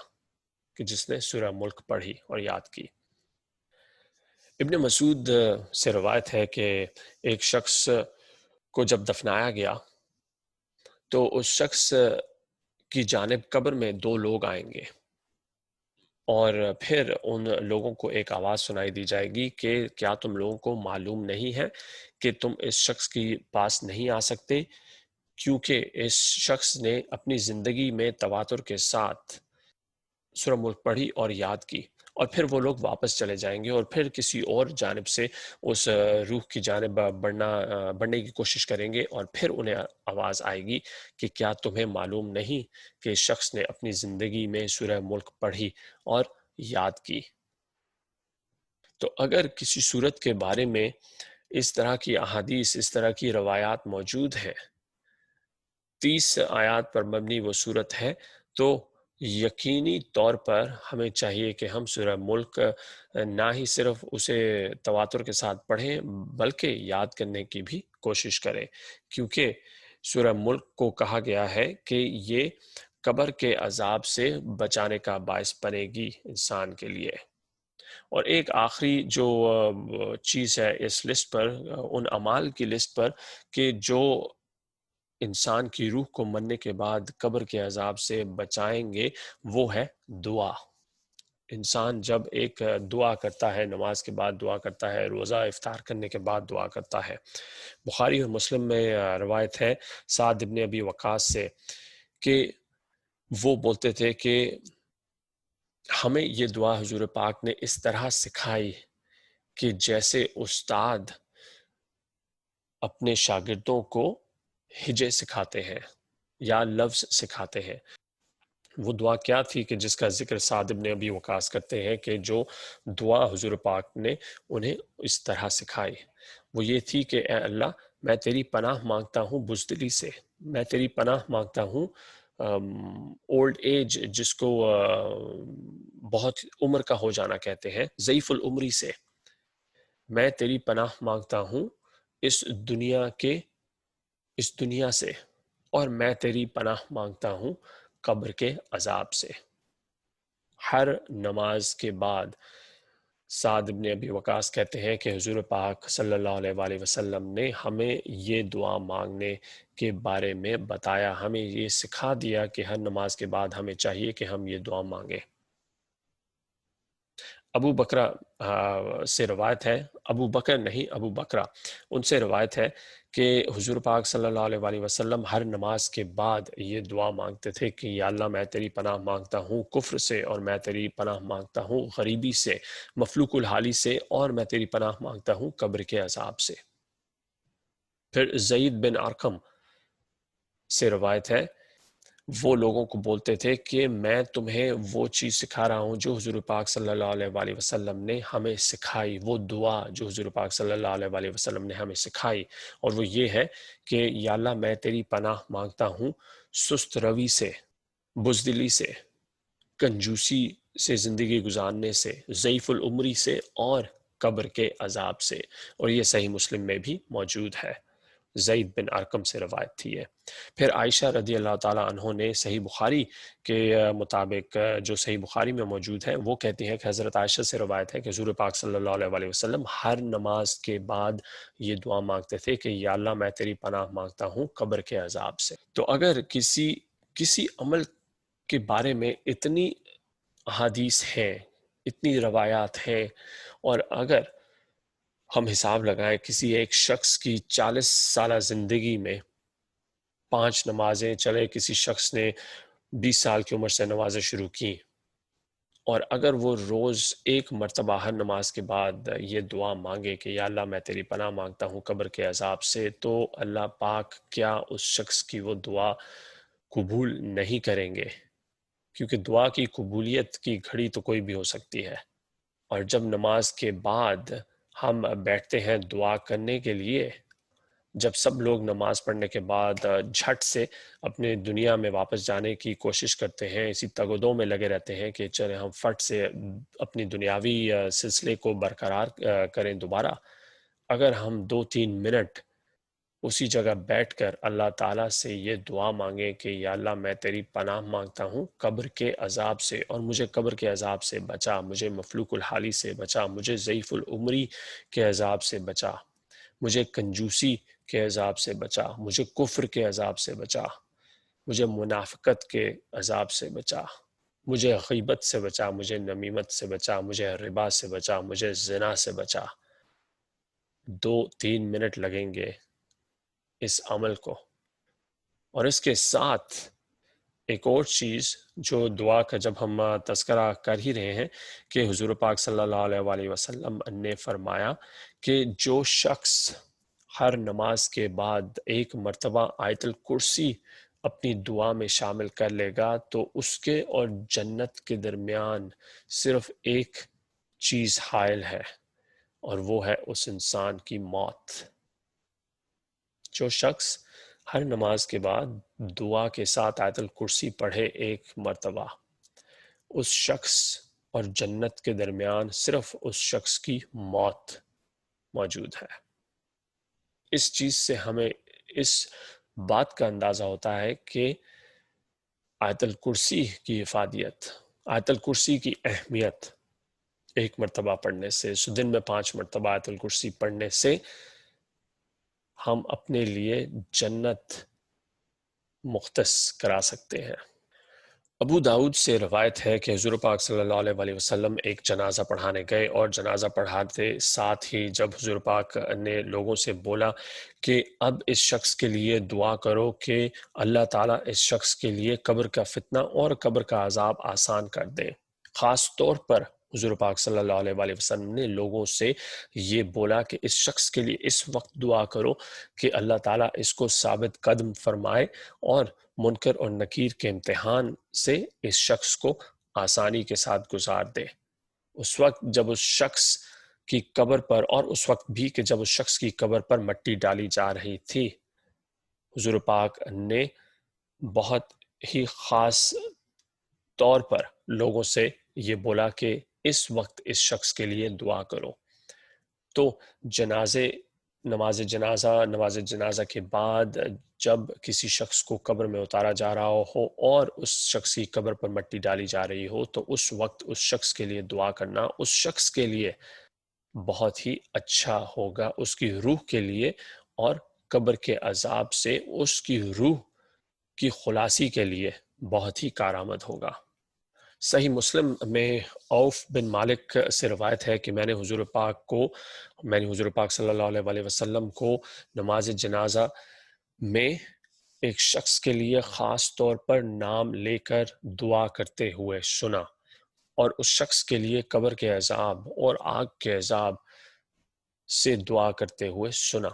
کہ جس نے سورہ ملک پڑھی اور یاد کی۔ ابن مسعود سے روایت ہے کہ ایک شخص کو جب دفنایا گیا تو اس شخص کی جانب قبر میں دو لوگ آئیں گے، اور پھر ان لوگوں کو ایک آواز سنائی دی جائے گی کہ کیا تم لوگوں کو معلوم نہیں ہے کہ تم اس شخص کے پاس نہیں آ سکتے، کیونکہ اس شخص نے اپنی زندگی میں تواتر کے ساتھ سورہ ملک پڑھی اور یاد کی، اور پھر وہ لوگ واپس چلے جائیں گے اور پھر کسی اور جانب سے اس روح کی جانب بڑھنے کی کوشش کریں گے، اور پھر انہیں آواز آئے گی کہ کیا تمہیں معلوم نہیں کہ اس شخص نے اپنی زندگی میں سورہ ملک پڑھی اور یاد کی۔ تو اگر کسی صورت کے بارے میں اس طرح کی احادیث، اس طرح کی روایات موجود ہیں، 30 آیات پر مبنی وہ صورت ہے، تو یقینی طور پر ہمیں چاہیے کہ ہم سورہ ملک نہ ہی صرف اسے تواتر کے ساتھ پڑھیں بلکہ یاد کرنے کی بھی کوشش کریں، کیونکہ سورہ ملک کو کہا گیا ہے کہ یہ قبر کے عذاب سے بچانے کا باعث بنے گی انسان کے لیے۔ اور ایک آخری جو چیز ہے اس لسٹ پر، ان اعمال کی لسٹ پر کہ جو انسان کی روح کو مرنے کے بعد قبر کے عذاب سے بچائیں گے، وہ ہے دعا۔ انسان جب ایک دعا کرتا ہے، نماز کے بعد دعا کرتا ہے، روزہ افطار کرنے کے بعد دعا کرتا ہے۔ بخاری اور مسلم میں روایت ہے سعد ابن ابی وقاص سے کہ وہ بولتے تھے کہ ہمیں یہ دعا حضور پاک نے اس طرح سکھائی کہ جیسے استاد اپنے شاگردوں کو ہجے سکھاتے ہیں یا لفظ سکھاتے ہیں۔ وہ دعا کیا تھی کہ جس کا ذکر سعد ابن ابی وقاص کرتے ہیں کہ جو دعا حضور پاک نے انہیں اس طرح سکھائی، وہ یہ تھی کہ اے اللہ، میں تیری پناہ مانگتا ہوں بزدلی سے، میں تیری پناہ مانگتا ہوں اولڈ ایج، جس کو بہت عمر کا ہو جانا کہتے ہیں، ضعیف العمری سے، میں تیری پناہ مانگتا ہوں اس دنیا سے، اور میں تیری پناہ مانگتا ہوں قبر کے عذاب سے۔ ہر نماز کے بعد سعد ابن ابی وقاص کہتے ہیں کہ حضور پاک صلی اللہ علیہ وآلہ وسلم نے ہمیں یہ دعا مانگنے کے بارے میں بتایا، ہمیں یہ سکھا دیا کہ ہر نماز کے بعد ہمیں چاہیے کہ ہم یہ دعا مانگیں۔ ابو بکرہ سے روایت ہے، ابو بکر نہیں، ابو بکرہ، ان سے روایت ہے کہ حضور پاک صلی اللہ علیہ وآلہ وسلم ہر نماز کے بعد یہ دعا مانگتے تھے کہ یا اللہ، میں تیری پناہ مانگتا ہوں کفر سے، اور میں تیری پناہ مانگتا ہوں غریبی سے، مفلوق الحالی سے، اور میں تیری پناہ مانگتا ہوں قبر کے عذاب سے۔ پھر زید بن ارقم سے روایت ہے، وہ لوگوں کو بولتے تھے کہ میں تمہیں وہ چیز سکھا رہا ہوں جو حضور پاک صلی اللہ علیہ وآلہ وسلم نے ہمیں سکھائی، وہ دعا جو حضور پاک صلی اللہ علیہ وآلہ وسلم نے ہمیں سکھائی، اور وہ یہ ہے کہ یا اللہ، میں تیری پناہ مانگتا ہوں سست روی سے، بزدلی سے، کنجوسی سے زندگی گزارنے سے، ضعیف العمری سے، اور قبر کے عذاب سے، اور یہ صحیح مسلم میں بھی موجود ہے، زید بن ارقم سے روایت تھی ہے۔ پھر عائشہ رضی اللہ تعالیٰ عنہ نے صحیح بخاری کے مطابق، جو صحیح بخاری میں موجود ہے، وہ کہتی ہیں کہ حضرت عائشہ سے روایت ہے کہ حضور پاک صلی اللہ علیہ وآلہ وسلم ہر نماز کے بعد یہ دعا مانگتے تھے کہ یا اللہ، میں تیری پناہ مانگتا ہوں قبر کے عذاب سے۔ تو اگر کسی عمل کے بارے میں اتنی احادیث ہیں، اتنی روایات ہیں، اور اگر ہم حساب لگائیں کسی ایک شخص کی 40 سالہ زندگی میں 5 نمازیں، چلے کسی شخص نے 20 سال کی عمر سے نمازیں شروع کی، اور اگر وہ روز ایک مرتبہ ہر نماز کے بعد یہ دعا مانگے کہ یا اللہ، میں تیری پناہ مانگتا ہوں قبر کے عذاب سے، تو اللہ پاک کیا اس شخص کی وہ دعا قبول نہیں کریں گے؟ کیونکہ دعا کی قبولیت کی گھڑی تو کوئی بھی ہو سکتی ہے، اور جب نماز کے بعد ہم بیٹھتے ہیں دعا کرنے کے لیے، جب سب لوگ نماز پڑھنے کے بعد جھٹ سے اپنے دنیا میں واپس جانے کی کوشش کرتے ہیں، اسی تگودوں میں لگے رہتے ہیں کہ چلے ہم فٹ سے اپنی دنیاوی سلسلے کو برقرار کریں دوبارہ، اگر ہم 2-3 منٹ اسی جگہ بیٹھ کر اللہ تعالیٰ سے یہ دعا مانگیں کہ یا اللہ، میں تیری پناہ مانگتا ہوں قبر کے عذاب سے، اور مجھے قبر کے عذاب سے بچا، مجھے مفلوق الحالی سے بچا، مجھے ضعیف العمری کے عذاب سے بچا، مجھے کنجوسی کے عذاب سے بچا، مجھے کفر کے عذاب سے بچا، مجھے منافقت کے عذاب سے بچا، مجھے غیبت سے بچا، مجھے نمیمت سے بچا، مجھے ربا سے بچا، مجھے زنا سے بچا۔ 2-3 منٹ لگیں گے اس عمل کو۔ اور اس کے ساتھ ایک اور چیز جو دعا کا جب ہم تذکرہ کر ہی رہے ہیں کہ حضور پاک صلی اللہ علیہ وآلہ وسلم نے فرمایا کہ جو شخص ہر نماز کے بعد ایک مرتبہ آیت الکرسی اپنی دعا میں شامل کر لے گا تو اس کے اور جنت کے درمیان صرف ایک چیز حائل ہے، اور وہ ہے اس انسان کی موت۔ جو شخص ہر نماز کے بعد دعا کے ساتھ آیت الکرسی پڑھے ایک مرتبہ، اس شخص اور جنت کے درمیان صرف اس شخص کی موت موجود ہے۔ اس چیز سے ہمیں اس بات کا اندازہ ہوتا ہے کہ آیت الکرسی کی افادیت، آیت الکرسی کی اہمیت ایک مرتبہ پڑھنے سے، دن میں 5 مرتبہ آیت الکرسی پڑھنے سے ہم اپنے لیے جنت مختص کرا سکتے ہیں۔ ابو داؤد سے روایت ہے کہ حضور پاک صلی اللہ علیہ وآلہ وسلم ایک جنازہ پڑھانے گئے، اور جنازہ پڑھاتے ساتھ ہی جب حضور پاک نے لوگوں سے بولا کہ اب اس شخص کے لیے دعا کرو کہ اللہ تعالیٰ اس شخص کے لیے قبر کا فتنہ اور قبر کا عذاب آسان کر دے، خاص طور پر حضور پاک صلی اللہ علیہ وآلہ وسلم نے لوگوں سے یہ بولا کہ اس شخص کے لیے اس وقت دعا کرو کہ اللہ تعالیٰ اس کو ثابت قدم فرمائے اور منکر اور نکیر کے امتحان سے اس شخص کو آسانی کے ساتھ گزار دے۔ اس وقت جب اس شخص کی قبر پر، اور اس وقت بھی کہ جب اس شخص کی قبر پر مٹی ڈالی جا رہی تھی، حضور پاک نے بہت ہی خاص طور پر لوگوں سے یہ بولا کہ اس وقت اس شخص کے لیے دعا کرو۔ تو نماز جنازہ کے بعد جب کسی شخص کو قبر میں اتارا جا رہا ہو اور اس شخص کی قبر پر مٹی ڈالی جا رہی ہو تو اس وقت اس شخص کے لیے دعا کرنا اس شخص کے لیے بہت ہی اچھا ہوگا، اس کی روح کے لیے، اور قبر کے عذاب سے اس کی روح کی خلاصی کے لیے بہت ہی کارآمد ہوگا۔ صحیح مسلم میں عوف بن مالک سے روایت ہے کہ میں نے حضور پاک صلی اللہ علیہ وآلہ وسلم کو نماز جنازہ میں ایک شخص کے لیے خاص طور پر نام لے کر دعا کرتے ہوئے سنا، اور اس شخص کے لیے قبر کے عذاب اور آگ کے عذاب سے دعا کرتے ہوئے سنا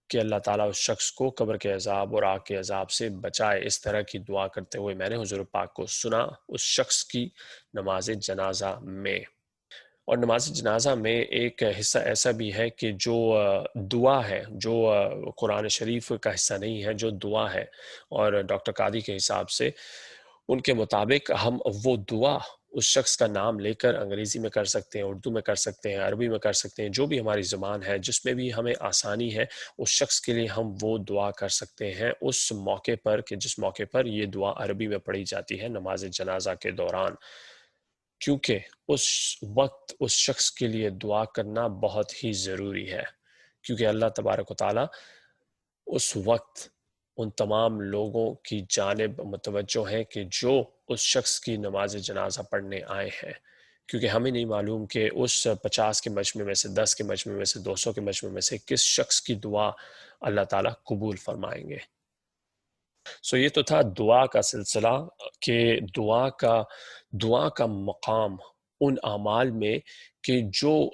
کہ اللہ تعالیٰ اس شخص کو قبر کے عذاب اور آگ کے عذاب سے بچائے۔ اس طرح کی دعا کرتے ہوئے میں نے حضور پاک کو سنا اس شخص کی نماز جنازہ میں۔ اور نماز جنازہ میں ایک حصہ ایسا بھی ہے کہ جو دعا ہے، جو قرآن شریف کا حصہ نہیں ہے، جو دعا ہے، اور ڈاکٹر قادی کے حساب سے ان کے مطابق ہم وہ دعا اس شخص کا نام لے کر انگریزی میں کر سکتے ہیں، اردو میں کر سکتے ہیں، عربی میں کر سکتے ہیں، جو بھی ہماری زبان ہے جس میں بھی ہمیں آسانی ہے اس شخص کے لیے ہم وہ دعا کر سکتے ہیں اس موقع پر کہ جس موقع پر یہ دعا عربی میں پڑھی جاتی ہے نماز جنازہ کے دوران، کیونکہ اس وقت اس شخص کے لیے دعا کرنا بہت ہی ضروری ہے، کیونکہ اللہ تبارک و تعالیٰ اس وقت ان تمام لوگوں کی جانب متوجہ ہیں کہ جو اس شخص کی نماز جنازہ پڑھنے آئے ہیں، کیونکہ ہمیں نہیں معلوم کہ اس 50 کے مجمع میں سے، 10 کے مجمع میں سے، 200 کے مجمع میں سے کس شخص کی دعا اللہ تعالیٰ قبول فرمائیں گے۔ یہ تو تھا دعا کا سلسلہ، کہ دعا کا مقام ان اعمال میں کہ جو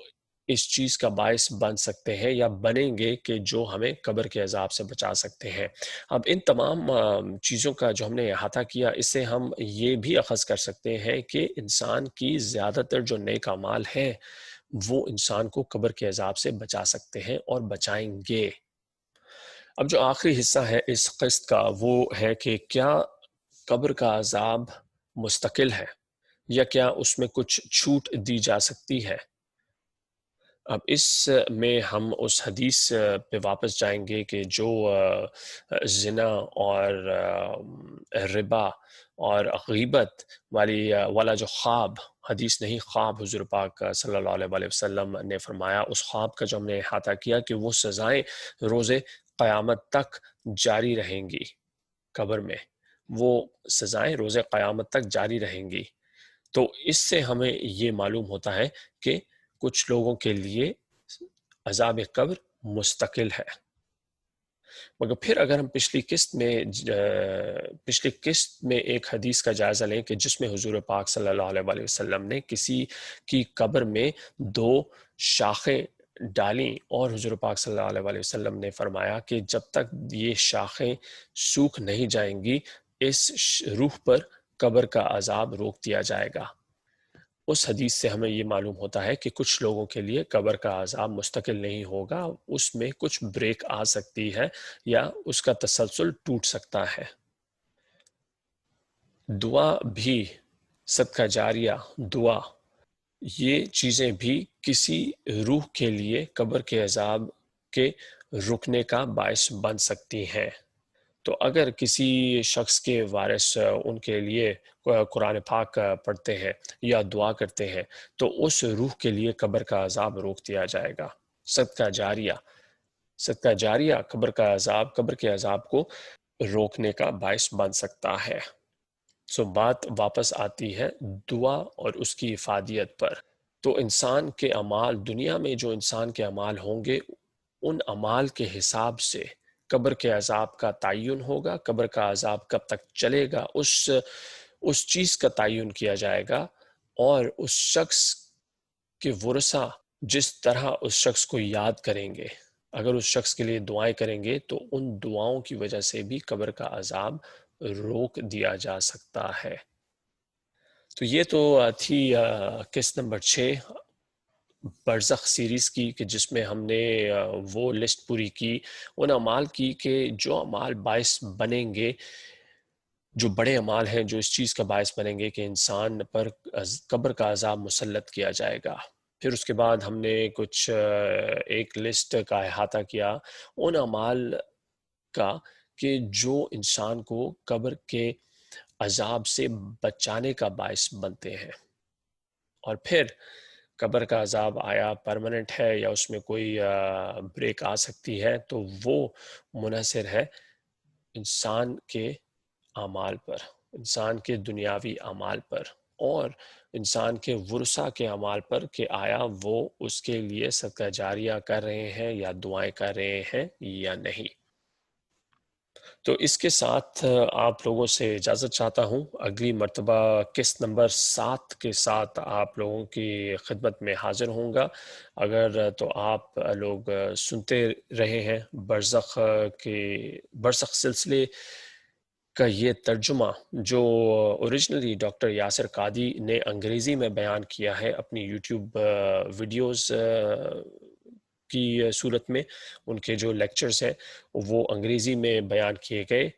اس چیز کا باعث بن سکتے ہیں یا بنیں گے کہ جو ہمیں قبر کے عذاب سے بچا سکتے ہیں۔ اب ان تمام چیزوں کا جو ہم نے احاطہ کیا، اس سے ہم یہ بھی اخذ کر سکتے ہیں کہ انسان کی زیادہ تر جو نیک اعمال ہیں وہ انسان کو قبر کے عذاب سے بچا سکتے ہیں اور بچائیں گے۔ اب جو آخری حصہ ہے اس قسط کا وہ ہے کہ کیا قبر کا عذاب مستقل ہے یا کیا اس میں کچھ چھوٹ دی جا سکتی ہے؟ اب اس میں ہم اس حدیث پہ واپس جائیں گے کہ جو زنا اور ربا اور غیبت والا جو خواب، حدیث نہیں خواب، حضور پاک صلی اللہ علیہ وآلہ وسلم نے فرمایا، اس خواب کا جو ہم نے احاطہ کیا کہ وہ سزائیں روز قیامت تک جاری رہیں گی قبر میں، وہ سزائیں روز قیامت تک جاری رہیں گی۔ تو اس سے ہمیں یہ معلوم ہوتا ہے کہ کچھ لوگوں کے لیے عذاب قبر مستقل ہے۔ مگر پھر اگر ہم پچھلی قسط میں ایک حدیث کا جائزہ لیں کہ جس میں حضور پاک صلی اللہ علیہ وسلم نے کسی کی قبر میں 2 شاخیں ڈالیں، اور حضور پاک صلی اللہ علیہ وسلم نے فرمایا کہ جب تک یہ شاخیں سوکھ نہیں جائیں گی اس روح پر قبر کا عذاب روک دیا جائے گا۔ اس حدیث سے ہمیں یہ معلوم ہوتا ہے کہ کچھ لوگوں کے لیے قبر کا عذاب مستقل نہیں ہوگا، اس میں کچھ بریک آ سکتی ہے یا اس کا تسلسل ٹوٹ سکتا ہے۔ دعا بھی، صدقہ جاریہ، دعا، یہ چیزیں بھی کسی روح کے لیے قبر کے عذاب کے رکنے کا باعث بن سکتی ہیں۔ تو اگر کسی شخص کے وارث ان کے لیے قرآن پاک پڑھتے ہیں یا دعا کرتے ہیں تو اس روح کے لیے قبر کا عذاب روک دیا جائے گا۔ صدقہ جاریہ، صدقہ جاریہ قبر کے عذاب کو روکنے کا باعث بن سکتا ہے۔ بات واپس آتی ہے دعا اور اس کی افادیت پر۔ تو انسان کے اعمال، دنیا میں جو انسان کے اعمال ہوں گے ان اعمال کے حساب سے قبر کے عذاب کا تعین ہوگا، قبر کا عذاب کب تک چلے گا اس چیز کا تعین کیا جائے گا، اور اس شخص کے ورثہ جس طرح اس شخص کو یاد کریں گے، اگر اس شخص کے لیے دعائیں کریں گے تو ان دعاؤں کی وجہ سے بھی قبر کا عذاب روک دیا جا سکتا ہے۔ تو یہ تو تھی قسط نمبر 6 برزخ سیریز کی، کہ جس میں ہم نے وہ لسٹ پوری کی ان اعمال کی کہ جو اعمال باعث بنیں گے، جو بڑے اعمال ہیں جو اس چیز کا باعث بنیں گے کہ انسان پر قبر کا عذاب مسلط کیا جائے گا۔ پھر اس کے بعد ہم نے کچھ ایک لسٹ کا احاطہ کیا ان اعمال کا کہ جو انسان کو قبر کے عذاب سے بچانے کا باعث بنتے ہیں، اور پھر قبر کا عذاب آیا پرماننٹ ہے یا اس میں کوئی بریک آ سکتی ہے، تو وہ منحصر ہے انسان کے اعمال پر، انسان کے دنیاوی اعمال پر اور انسان کے ورثہ کے اعمال پر، کہ آیا وہ اس کے لیے صدقہ جاریہ کر رہے ہیں یا دعائیں کر رہے ہیں یا نہیں۔ تو اس کے ساتھ آپ لوگوں سے اجازت چاہتا ہوں، اگلی مرتبہ قسط نمبر 7 کے ساتھ آپ لوگوں کی خدمت میں حاضر ہوں گا۔ اگر تو آپ لوگ سنتے رہے ہیں برزخ سلسلے کا یہ ترجمہ جو اوریجنلی ڈاکٹر یاسر قادی نے انگریزی میں بیان کیا ہے اپنی یوٹیوب ویڈیوز کی صورت میں، ان کے جو لیکچرز ہیں وہ انگریزی میں بیان کیے گئے۔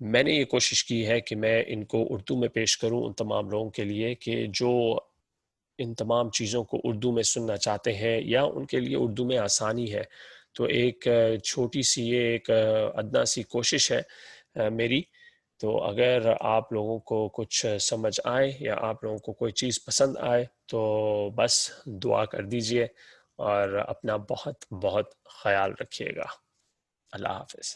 میں نے یہ کوشش کی ہے کہ میں ان کو اردو میں پیش کروں ان تمام لوگوں کے لیے کہ جو ان تمام چیزوں کو اردو میں سننا چاہتے ہیں یا ان کے لیے اردو میں آسانی ہے۔ تو ایک چھوٹی سی یہ ایک ادنا سی کوشش ہے میری۔ تو اگر آپ لوگوں کو کچھ سمجھ آئے یا آپ لوگوں کو کوئی چیز پسند آئے تو بس دعا کر دیجئے، اور اپنا بہت بہت خیال رکھیے گا۔ اللہ حافظ۔